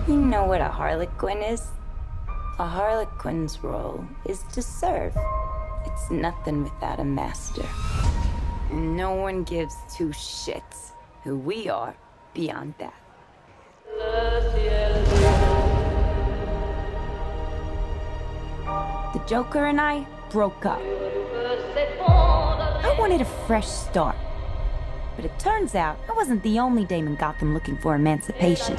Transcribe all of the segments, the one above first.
You know what a harlequin is? A harlequin's role is to serve. It's nothing without a master. And no one gives two shits who we are beyond that. The Joker and I broke up. I wanted a fresh start. But it turns out I wasn't the only dame in Gotham looking for emancipation.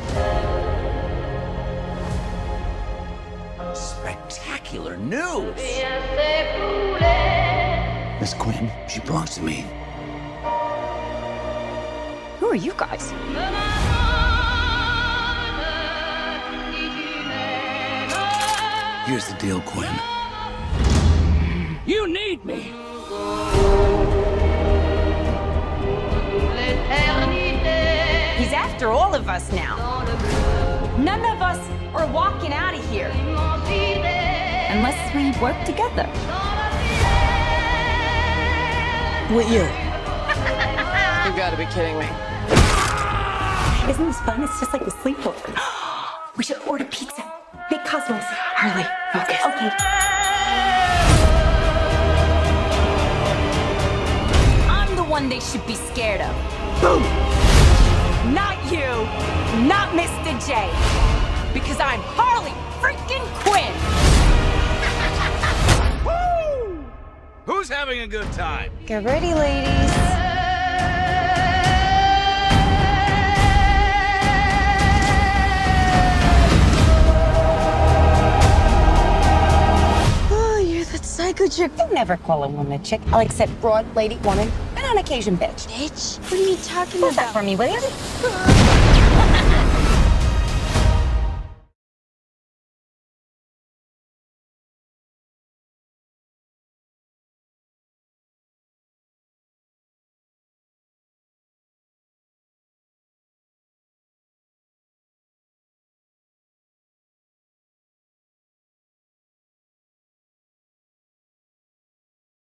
Spectacular news! Miss Quinn, she belongs to me. Who are you guys? Here's the deal, Quinn. You need me! He's after all of us now. None of us are walking out of here. Unless we work together. With you. You gotta be kidding me. Isn't this fun? It's just like a sleepover. We should order pizza. Big Cosmos. Harley, focus. Okay. I'm the one they should be scared of. Boom! Not you. Not Mr. J. Because I'm Harley freaking Quinn. Woo! Who's having a good time? Get ready, ladies. Oh, you're that psycho chick. I never call a woman a chick. I'll accept broad, lady, woman, and on occasion bitch. Bitch? What are you talking Hold that about? for me, will you?